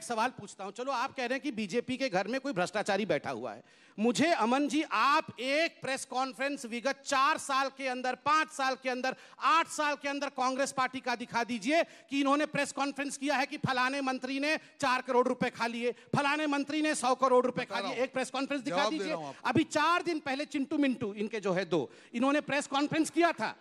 एक सवाल पूछता हूं। चलो आप कह रहे हैं कि बीजेपी के घर में कोई भ्रष्टाचारी बैठा हुआ है। मुझे अमन जी आप एक प्रेस कॉन्फ्रेंस विगत 4 साल के अंदर, 5 साल के अंदर, 8 साल के अंदर कांग्रेस पार्टी का दिखा दीजिए कि इन्होंने प्रेस कॉन्फ्रेंस किया है कि फलाने मंत्री ने 4 करोड़ रुपए खा लिए, फलाने मंत्री ने 100 करोड़ रुपए खा लिए। एक प्रेस कॉन्फ्रेंस दिखा दीजिए। अभी 4 दिन पहले चिंटू मिंटू इनके जो है दो, इन्होंने प्रेस कॉन्फ्रेंस किया था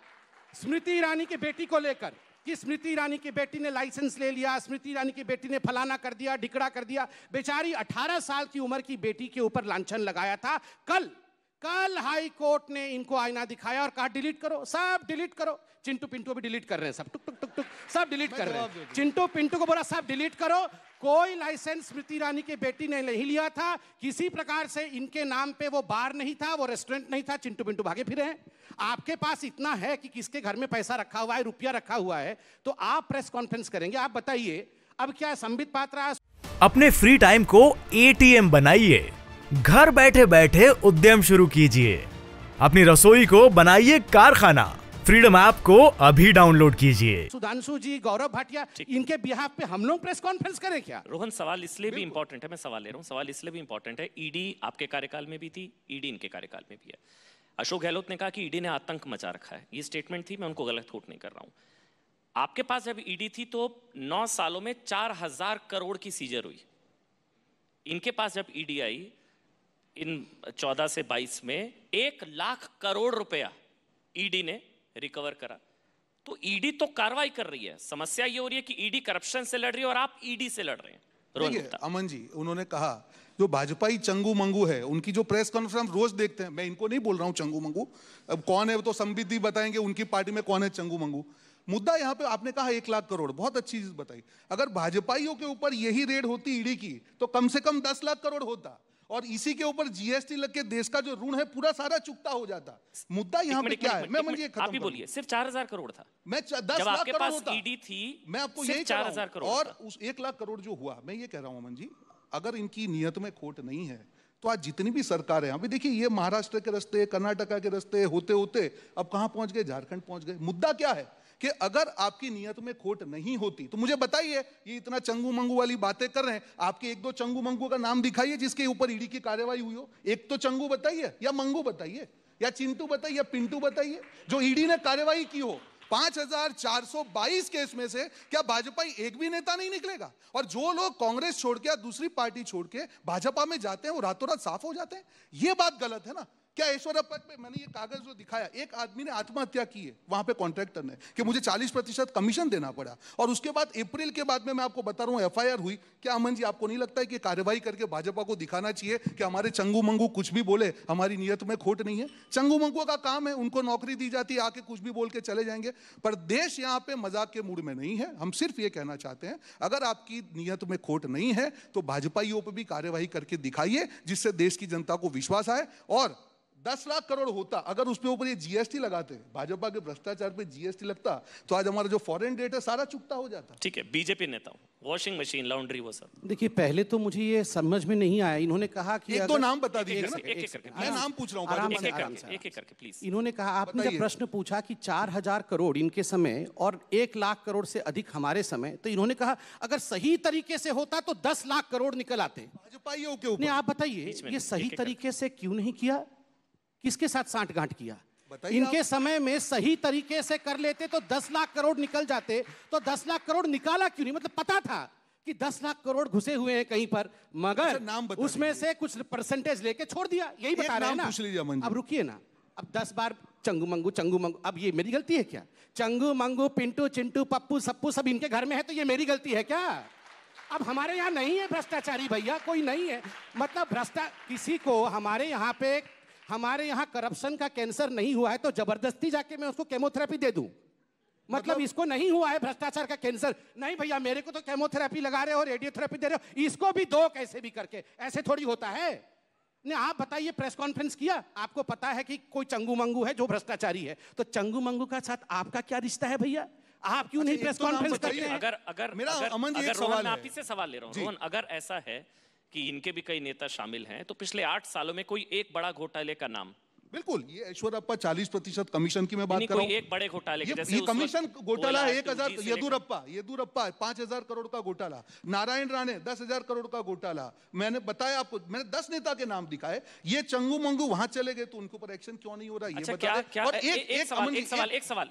स्मृति ईरानी की बेटी को लेकर कि स्मृति ईरानी की बेटी ने लाइसेंस ले लिया, स्मृति ईरानी की बेटी ने फलाना कर दिया, ढिकड़ा कर दिया। बेचारी 18 साल की उम्र की बेटी के ऊपर लांछन लगाया था। कल हाई कोर्ट ने इनको आईना दिखाया और कहा डिलीट करो, सब डिलीट करो। चिंटू पिंटू भी डिलीट कर रहे हैं, सब टुक टुक टुक टुक सब डिलीट कर रहे हैं। चिंटू पिंटू को बोला सब डिलीट करो। कोई लाइसेंस स्मृति ईरानी की बेटी ने नहीं लिया था, किसी प्रकार से इनके नाम पे वो बार नहीं था, वो रेस्टोरेंट नहीं था। चिंटू पिंटू भागे फिरे हैं। आपके पास इतना है कि किसके घर में पैसा रखा हुआ है, रुपया रखा हुआ है, तो आप प्रेस कॉन्फ्रेंस करेंगे। आप बताइए अब क्या संबित पात्रा। अपने फ्री टाइम को एटीएम बनाइए, घर बैठे बैठे उद्यम शुरू कीजिए, अपनी रसोई को बनाइए कारखाना। फ्रीडम ऐप को अभी डाउनलोड कीजिए। सुधांशु जी, गौरव भाटिया, इनके बिहाफ पे हम लोग प्रेस कॉन्फ्रेंस करें क्या? रोहन, सवाल इसलिए भी इंपॉर्टेंट है, मैं सवाल ले रहा हूं, सवाल इसलिए भी इंपॉर्टेंट है। ईडी आपके कार्यकाल में भी थी, ईडी इनके कार्यकाल में भी है। अशोक गहलोत ने कहा कि ईडी ने आतंक मचा रखा है, ये स्टेटमेंट थी, मैं उनको गलत कोट नहीं कर रहा हूं। आपके पास जब ईडी थी तो 9 सालों में 4000 करोड़ की सीजर हुई। इनके पास जब ईडी आई इन 14 से 22 में 1 लाख करोड़ रुपया ईडी ने रिकवर करा। तो ईडी तो कार्रवाई कर रही है, समस्या ये हो रही है कि ईडी करप्शन से लड़ रही है और आप ईडी से लड़ रहे हैं। अमन जी, उन्होंने कहा जो भाजपाई चंगू मंगू है, उनकी जो प्रेस कॉन्फ्रेंस रोज देखते हैं, मैं इनको नहीं बोल रहा हूं चंगू मंगू, अब कौन है वो तो संबित जी बताएंगे उनकी पार्टी में कौन है चंगू मंगू। मुद्दा यहाँ पे आपने कहा 1 लाख करोड़, बहुत अच्छी चीज बताई। अगर भाजपाइयों के ऊपर यही रेड होती ईडी की तो कम से कम 10 लाख करोड़ होता, और इसी के ऊपर जीएसटी लग के देश का जो ऋण है पूरा सारा चुकता हो जाता। मुद्दा यहाँ पे क्या है, मैं मुझे आप ही बोलिए। सिर्फ 4000 करोड़ था, मैं 10 लाख करोड़ होता। ईडी थी, मैं आपको यही 4000 करोड़ और उस 1 लाख करोड़ जो हुआ, मैं ये कह रहा हूँ अमन जी, अगर इनकी नियत में खोट नहीं है तो आज जितनी भी सरकार है, अभी देखिए ये महाराष्ट्र के रास्ते, कर्नाटका के रास्ते होते होते अब कहां पहुंच गए, झारखंड पहुंच गए। मुद्दा क्या है कि अगर आपकी नियत में खोट नहीं होती तो मुझे बताइए, ये इतना चंगू मंगू वाली बातें कर रहे हैं, आपके 1-2 चंगू मंगू का नाम दिखाइए जिसके ऊपर ईडी की कार्रवाई हुई हो। एक तो चंगू बताइए, या मंगू बताइए, या चिंटू बताइए, या पिंटू बताइए, जो ईडी ने कार्रवाई की हो। 5422 केस में से क्या भाजपा एक भी नेता नहीं निकलेगा? और जो लोग कांग्रेस छोड़ के या दूसरी पार्टी छोड़ के भाजपा में जाते हैं वो रातों रात साफ हो जाते हैं। ये बात गलत है ना। क्या ऐश्वर्या पे मैंने ये कागज जो दिखाया, एक आदमी ने आत्महत्या की है वहां पे कॉन्ट्रैक्टर ने, कि मुझे 40% कमीशन देना पड़ा, और उसके बाद अप्रैल के बाद में मैं आपको बता रहा हूं एफआईआर हुई। क्या अमन जी आपको नहीं लगता है कि कार्रवाई करके भाजपा को दिखाना चाहिए कि हमारे चंगू मंगू कुछ भी बोले, हमारी नियत में खोट नहीं है? चंगू मंगू का काम है, उनको नौकरी दी जाती है, आके कुछ भी बोल के चले जाएंगे। पर देश यहाँ पे मजाक के मूड में नहीं है। हम सिर्फ ये कहना चाहते हैं, अगर आपकी नियत में खोट नहीं है तो भाजपाइयों पर भी कार्यवाही करके दिखाइए, जिससे देश की जनता को विश्वास आए। और 10 लाख करोड़ होता अगर उसके ऊपर ये जीएसटी लगाते, भाजपा के भ्रष्टाचार पे जीएसटी लगता, तो आज हमारा जो फॉरेन डेट है सारा चुकता हो जाता। ठीक है, बीजेपी नेता वॉशिंग मशीन, लॉन्ड्री, वो सब। देखिए पहले तो मुझे ये समझ में नहीं आया, इन्होंने कहा कि एक दो नाम बता दीजिए ना, मैं नाम पूछ रहा हूँ, एक एक करके प्लीज। इन्होंने कहा, आपने जब प्रश्न पूछा कि 4000 करोड़ इनके समय और 1 लाख करोड़ से अधिक हमारे समय, तो इन्होंने कहा अगर सही तरीके से होता तो 10 लाख करोड़ निकल आते भाजपाइयों के ऊपर। आप बताइए ये सही तरीके से क्यों नहीं किया? किसके साथ सांठगांठ किया? इनके समय में सही तरीके से कर लेते तो 10 लाख करोड़ निकल जाते, तो 10 लाख करोड़ निकाला क्यों नहीं? मतलब पता था कि 10 लाख करोड़ घुसे हुए हैं कहीं पर, मगर उसमें से कुछ परसेंटेज लेके छोड़ दिया। यही बता रहे हैं ना। अब रुकिए ना, अब 10 बार चंगू मंगू, अब ये मेरी गलती है क्या? चंगू मंगू, पिंटू, चिंटू, पप्पू, सप्पू सब इनके घर में है, तो ये मेरी गलती है क्या? अब हमारे यहाँ नहीं है भ्रष्टाचारी भैया, कोई नहीं है। मतलब किसी को हमारे यहाँ करप्शन का कैंसर नहीं हुआ है तो जबरदस्ती जाके मैं उसको केमोथेरेपी दे दूं? मतलब इसको नहीं हुआ है भ्रष्टाचार का कैंसर, नहीं भैया मेरे को तो केमोथेरेपी लगा रहे हो, रेडियोथेरेपी दे रहे हो, इसको भी दो कैसे भी करके, ऐसे थोड़ी होता है। नहीं, आप बताइए, प्रेस कॉन्फ्रेंस किया, आपको पता है कि कोई चंगू मंगू है जो भ्रष्टाचारी है, तो चंगू मंगू का साथ आपका क्या रिश्ता है भैया? आप क्यों नहीं प्रेस कॉन्फ्रेंस करते हैं? अगर रोहन, आप ही से सवाल ले रहा हूं रोहन, अगर ऐसा है कि इनके भी कई नेता शामिल हैं, तो पिछले 8 सालों में कोई एक बड़ा घोटाले का नाम बिल्कुल, ये ऐश्वर्यप्पा 40% कमीशन की मैं बात कर रहा हूँ। एक बड़े घोटाले के जैसे ये कमीशन घोटाला 1000, येदुरप्पा पांच 5,000 करोड़ का घोटाला, नारायण राणे 10,000 करोड़ का घोटाला। मैंने बताया आपको, मैंने 10 नेता के नाम दिखाए। ये चंगू मंगू वहां चले गए तो उनके ऊपर एक्शन क्यों नहीं हो रहा, ये बता दें। और एक सवाल,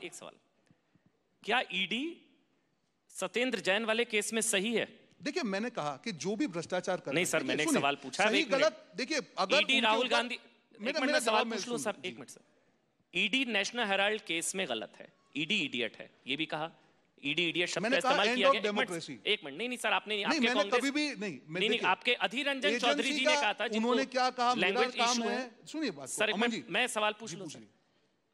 क्या ईडी सत्येंद्र जैन वाले केस में सही है? देखिए, मैंने कहा कि जो भी भ्रष्टाचार कर, नहीं सर, मैंने एक सवाल पूछा, सही गलत, देखिए अगर ईडी राहुल गांधी, मेरा सवाल पूछ लूं सर, एक minute sir. ED national Herald case में गलत है, ईडी इडियट है, ये भी कहा। ईडी इडियट शब्द का इस्तेमाल किया गया। एक मिनट, नहीं सर, आपने मैंने कभी भी नहीं, आपके अधीर रंजन चौधरी जी ने कहा था, उन्होंने क्या कहा, लैंग्वेज इशू है। सुनिए बात सर, मैं सवाल पूछ लूं सर।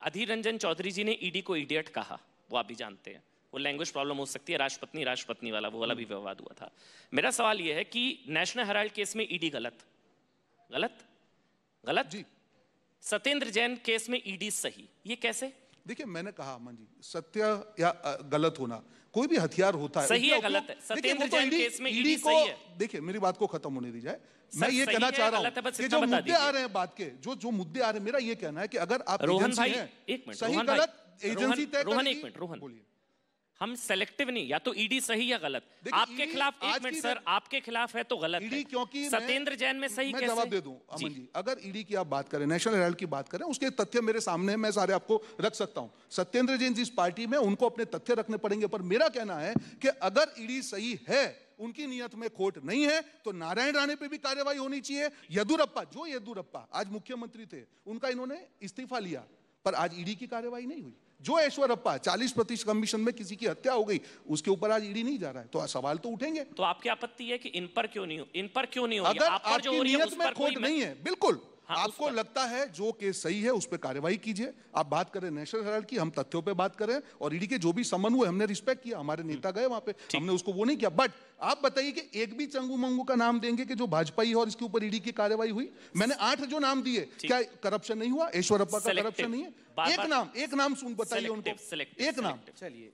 अधीर रंजन चौधरी जी ने ईडी को इडियट कहा, वो आप भी जानते हैं। वो लैंग्वेज प्रॉब्लम हो सकती है, राष्ट्रपति वाला, वो वाला भी विवाद हुआ था। मेरा सवाल यह है कि नेशनल हेराल्ड केस में ईडी गलत जी, सत्येंद्र जैन केस में ईडी सही, ये कैसे? देखिए, मैंने कहा अमन जी, सत्य या गलत होना कोई भी हथियार होता है, सही है गलत है। सत्येंद्र जैन केस में ईडी सही है। देखिए, मेरी बात को खत्म होने दीजिए। मैं ये कहना चाह रहा हूं कि जो मुद्दे आ रहे हैं बात के, जो मुद्दे आ रहे हैं, मेरा ये कहना है कि अगर आप रोहन भाई, एक मिनट, सही गलत एजेंसी तय रोहन, एक मिनट, बोलिए। हम सेलेक्टिव नहीं, या तो ईडी सही या गलत। आपके खिलाफ, एक मिनट सर, आपके खिलाफ है तो गलत है, क्योंकि सत्येंद्र जैन में सही। मैं जवाब दे दूं अमन जी, अगर ईडी की आप बात करें, नेशनल हेराल्ड की बात करें, उसके तथ्य मेरे सामने है, मैं सारे आपको रख सकता हूं। सत्येंद्र जैन जिस पार्टी में, उनको अपने तथ्य रखने पड़ेंगे। पर मेरा कहना है कि अगर ईडी सही है, उनकी नियत में खोट नहीं है, तो नारायण राणे पे भी कार्रवाई होनी चाहिए। येदुरप्पा आज मुख्यमंत्री थे, उनका इन्होंने इस्तीफा लिया, पर आज ईडी की कार्रवाई नहीं हुई। जो ऐश्वर्यप्पा 40% कमीशन में किसी की हत्या हो गई, उसके ऊपर आज ईडी नहीं जा रहा है, तो सवाल तो उठेंगे। तो आपकी आपत्ति है कि इन पर क्यों नहीं हो? अगर आपकी नियत में खोट नहीं है, बिल्कुल आपको लगता है जो केस सही है, उस पर कार्रवाई कीजिए। आप बात करें नेशनल हेराल्ड की, हम तथ्यों पे बात करें, और ईडी के जो भी समन हुए हमने रिस्पेक्ट किया, हमारे नेता गए वहां पे, हमने उसको वो नहीं किया। बट आप बताइए कि एक भी चंगू मंगू का नाम देंगे कि जो भाजपा ही और इसके ऊपर ईडी की कार्रवाई हुई? मैंने 8 जो नाम दिए, क्या करप्शन नहीं हुआ? ऐश्वर्यप्पा का करप्शन नहीं है? एक नाम सुन बताइए उनको, एक नाम। चलिए